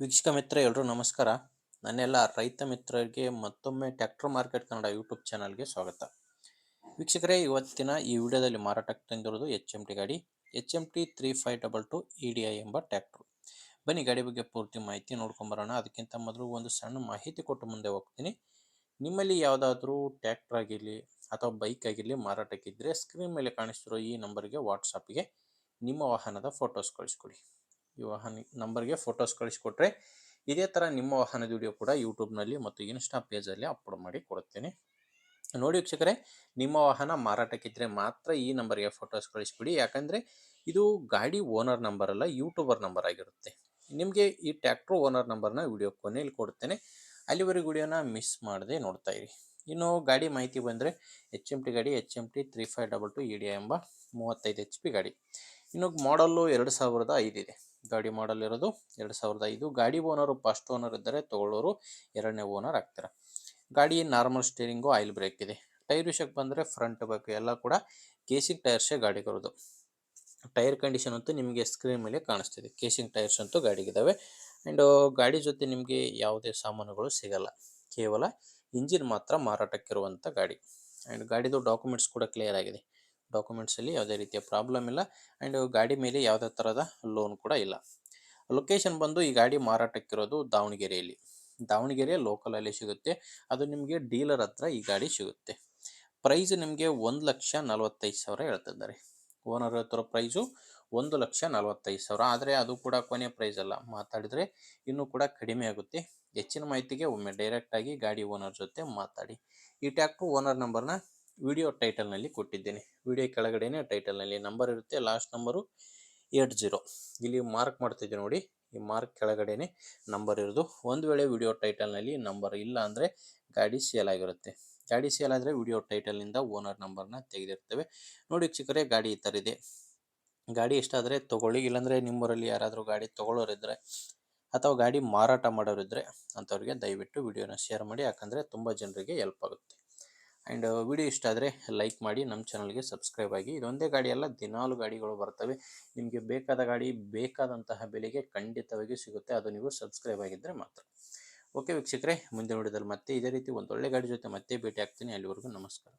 ವೀಕ್ಷಕ ಮಿತ್ರ ಎಲ್ಲರೂ ನಮಸ್ಕಾರ. ನನ್ನೆಲ್ಲ ರೈತ ಮಿತ್ರರಿಗೆ ಮತ್ತೊಮ್ಮೆ ಟ್ರ್ಯಾಕ್ಟರ್ ಮಾರ್ಕೆಟ್ ಕನ್ನಡ ಯೂಟ್ಯೂಬ್ ಚಾನಲ್ಗೆ ಸ್ವಾಗತ. ವೀಕ್ಷಕರೇ, ಇವತ್ತಿನ ಈ ವಿಡಿಯೋದಲ್ಲಿ ಮಾರಾಟಕ್ಕೆ ತಂದಿರೋದು HMT ಗಾಡಿ HMT 3522 EDI ಎಂಬ ಟ್ರ್ಯಾಕ್ಟರ್. ಬನ್ನಿ ಗಾಡಿ ಬಗ್ಗೆ ಪೂರ್ತಿ ಮಾಹಿತಿ ನೋಡ್ಕೊಂಬರೋಣ. ಅದಕ್ಕಿಂತ ಮೊದಲು ಒಂದು ಸಣ್ಣ ಮಾಹಿತಿ ಕೊಟ್ಟು ಮುಂದೆ ಹೋಗ್ತೀನಿ. ನಿಮ್ಮಲ್ಲಿ ಯಾವುದಾದ್ರೂ ಟ್ರ್ಯಾಕ್ಟರ್ ಆಗಿರಲಿ ಅಥವಾ ಬೈಕ್ ಆಗಿರಲಿ ಮಾರಾಟಕ್ಕಿದ್ದರೆ ಸ್ಕ್ರೀನ್ ಮೇಲೆ ಕಾಣಿಸ್ತಿರೋ ಈ ನಂಬರ್ಗೆ ವಾಟ್ಸಪ್ಗೆ ನಿಮ್ಮ ವಾಹನದ ಫೋಟೋಸ್ ಕಳಿಸ್ಕೊಡಿ. ಈ ವಾಹನ ನಂಬರ್ಗೆ ಫೋಟೋಸ್ ಕಳಿಸ್ಕೊಟ್ರೆ ಇದೇ ಥರ ನಿಮ್ಮ ವಾಹನದ ವಿಡಿಯೋ ಕೂಡ ಯೂಟ್ಯೂಬ್ನಲ್ಲಿ ಮತ್ತು ಇನ್ಸ್ಟಾ ಪೇಜಲ್ಲಿ ಅಪ್ಲೋಡ್ ಮಾಡಿ ಕೊಡುತ್ತೇನೆ. ನೋಡಿ ವೀಕ್ಷಕರೇ, ನಿಮ್ಮ ವಾಹನ ಮಾರಾಟಕ್ಕಿದ್ದರೆ ಮಾತ್ರ ಈ ನಂಬರ್ಗೆ ಫೋಟೋಸ್ ಕಳಿಸ್ಬಿಡಿ. ಯಾಕಂದರೆ ಇದು ಗಾಡಿ ಓನರ್ ನಂಬರ್ ಅಲ್ಲ, ಯೂಟ್ಯೂಬರ್ ನಂಬರ್ ಆಗಿರುತ್ತೆ. ನಿಮಗೆ ಈ ಟ್ರ್ಯಾಕ್ಟರ್ ಓನರ್ ನಂಬರ್ನ ವಿಡಿಯೋ ಕೊನೆಯಲ್ಲಿ ಕೊಡ್ತೇನೆ. ಅಲ್ಲಿವರೆಗೂ ವಿಡಿಯೋನ ಮಿಸ್ ಮಾಡದೆ ನೋಡ್ತಾ ಇರಿ. ಇನ್ನು ಗಾಡಿ ಮಾಹಿತಿ ಬಂದರೆ HMT ಗಾಡಿ HMT 3522 EDI ಎಂಬ 35 HP ಗಾಡಿ. ಇನ್ನು ಮಾಡಲ್ಲು 2005 ಇದೆ. ಗಾಡಿ ಮಾಡಲ್ ಇರೋದು 2005. ಗಾಡಿ ಓನರು ಫಸ್ಟ್ ಓನರ್ ಇದ್ದರೆ, ತಗೊಳ್ಳೋರು ಎರಡನೇ ಓನರ್ ಆಗ್ತಾರೆ. ಗಾಡಿ ನಾರ್ಮಲ್ ಸ್ಟೇರಿಂಗು, ಆಯಿಲ್ ಬ್ರೇಕ್ ಇದೆ. ಟೈರ್ ವಿಷಯಕ್ಕೆ ಬಂದರೆ ಫ್ರಂಟ್ ಬ್ಯಾಕ್ ಎಲ್ಲ ಕೂಡ ಕೇಸಿಂಗ್ ಟೈರ್ಸೇ ಗಾಡಿಗಿರೋದು. ಟೈರ್ ಕಂಡೀಷನ್ ಅಂತೂ ನಿಮಗೆ ಸ್ಕ್ರೀನ್ ಮೇಲೆ ಕಾಣಿಸ್ತಿದೆ. ಕೇಸಿಂಗ್ ಟೈರ್ಸ್ ಅಂತೂ ಗಾಡಿಗಿದ್ದಾವೆ. ಆ್ಯಂಡ್ ಗಾಡಿ ಜೊತೆ ನಿಮಗೆ ಯಾವುದೇ ಸಾಮಾನುಗಳು ಸಿಗಲ್ಲ, ಕೇವಲ ಇಂಜಿನ್ ಮಾತ್ರ ಮಾರಾಟಕ್ಕಿರುವಂಥ ಗಾಡಿ. ಆ್ಯಂಡ್ ಗಾಡಿದು ಡಾಕ್ಯುಮೆಂಟ್ಸ್ ಕೂಡ ಕ್ಲಿಯರ್ ಆಗಿದೆ. ಡಾಕ್ಯುಮೆಂಟ್ಸಲ್ಲಿ ಯಾವುದೇ ರೀತಿಯ ಪ್ರಾಬ್ಲಮ್ ಇಲ್ಲ. ಆ್ಯಂಡ್ ಗಾಡಿ ಮೇಲೆ ಯಾವುದೇ ಥರದ ಲೋನ್ ಕೂಡ ಇಲ್ಲ. ಲೊಕೇಶನ್ ಬಂದು ಈ ಗಾಡಿ ಮಾರಾಟಕ್ಕಿರೋದು ದಾವಣಗೆರೆಯಲ್ಲಿ. ದಾವಣಗೆರೆ ಲೋಕಲಲ್ಲಿ ಸಿಗುತ್ತೆ. ಅದು ನಿಮಗೆ ಡೀಲರ್ ಹತ್ರ ಈ ಗಾಡಿ ಸಿಗುತ್ತೆ. ಪ್ರೈಸ್ ನಿಮಗೆ 1,45,000 ಹೇಳ್ತಿದ್ದಾರೆ. ಓನರ್ ಹತ್ರ ಪ್ರೈಸು 1,45,000. ಆದರೆ ಅದು ಕೂಡ ಕೊನೆ ಪ್ರೈಸ್ ಅಲ್ಲ, ಮಾತಾಡಿದರೆ ಇನ್ನೂ ಕೂಡ ಕಡಿಮೆ ಆಗುತ್ತೆ. ಹೆಚ್ಚಿನ ಮಾಹಿತಿಗೆ ಒಮ್ಮೆ ಡೈರೆಕ್ಟಾಗಿ ಗಾಡಿ ಓನರ್ ಜೊತೆ ಮಾತಾಡಿ. ಈ ಟ್ರ್ಯಾಕ್ಟರ್ ಓನರ್ ನಂಬರ್ನ ವಿಡಿಯೋ ಟೈಟಲ್ನಲ್ಲಿ ಕೊಟ್ಟಿದ್ದೇನೆ. ವಿಡಿಯೋ ಕೆಳಗಡೆನೇ ಟೈಟಲ್ನಲ್ಲಿ ನಂಬರ್ ಇರುತ್ತೆ. Last number 80. ಇಲ್ಲಿ ಮಾರ್ಕ್ ಮಾಡ್ತಿದ್ದೆ ನೋಡಿ, ಈ ಮಾರ್ಕ್ ಕೆಳಗಡೆನೆ ನಂಬರ್ ಇರೋದು. ಒಂದು ವೇಳೆ ವಿಡಿಯೋ ಟೈಟಲ್ನಲ್ಲಿ ನಂಬರ್ ಇಲ್ಲ ಅಂದರೆ ಗಾಡಿ ಸೇಲ್ ಆಗಿರುತ್ತೆ. ಗಾಡಿ ಸೇಲ್ ಆದರೆ ವಿಡಿಯೋ ಟೈಟಲ್ನಿಂದ ಓನರ್ ನಂಬರ್ನ ತೆಗೆದಿರ್ತೇವೆ. ನೋಡಿ ವೀಕ್ಷಕರೇ, ಗಾಡಿ ಈ ಥರ ಇದೆ. ಗಾಡಿ ಇಷ್ಟ ಆದರೆ ತೊಗೊಳ್ಳಿ. ಇಲ್ಲಾಂದರೆ ನಿಮ್ಮೂರಲ್ಲಿ ಯಾರಾದರೂ ಗಾಡಿ ತೊಗೊಳ್ಳೋರಿದ್ದರೆ ಅಥವಾ ಗಾಡಿ ಮಾರಾಟ ಮಾಡೋರಿದ್ದರೆ ಅಂಥವ್ರಿಗೆ ದಯವಿಟ್ಟು ವಿಡಿಯೋನ ಶೇರ್ ಮಾಡಿ. ಯಾಕಂದರೆ ತುಂಬ ಜನರಿಗೆ ಹೆಲ್ಪ್ ಆಗುತ್ತೆ. ಆ್ಯಂಡ್ ವಿಡಿಯೋ ಇಷ್ಟ ಆದರೆ ಲೈಕ್ ಮಾಡಿ, ನಮ್ಮ ಚಾನಲ್ಗೆ ಸಬ್ಸ್ಕ್ರೈಬ್ ಆಗಿ. ಇದೊಂದೇ ಗಾಡಿ ಅಲ್ಲ, ದಿನಾಲು ಗಾಡಿಗಳು ಬರ್ತವೆ. ನಿಮಗೆ ಬೇಕಾದ ಗಾಡಿ ಬೇಕಾದಂತಹ ಬೆಲೆಗೆ ಖಂಡಿತವಾಗಿ ಸಿಗುತ್ತೆ. ಅದು ನೀವು ಸಬ್ಸ್ಕ್ರೈಬ್ ಆಗಿದ್ದರೆ ಮಾತ್ರ. ಓಕೆ ವೀಕ್ಷಕರೇ, ಮುಂದಿನ ವಿಡಿಯೋದಲ್ಲಿ ಮತ್ತೆ ಇದೇ ರೀತಿ ಒಂದೊಳ್ಳೆ ಗಾಡಿ ಜೊತೆ ಮತ್ತೆ ಭೇಟಿ ಆಗ್ತೀನಿ. ಅಲ್ಲಿವರೆಗೂ ನಮಸ್ಕಾರ.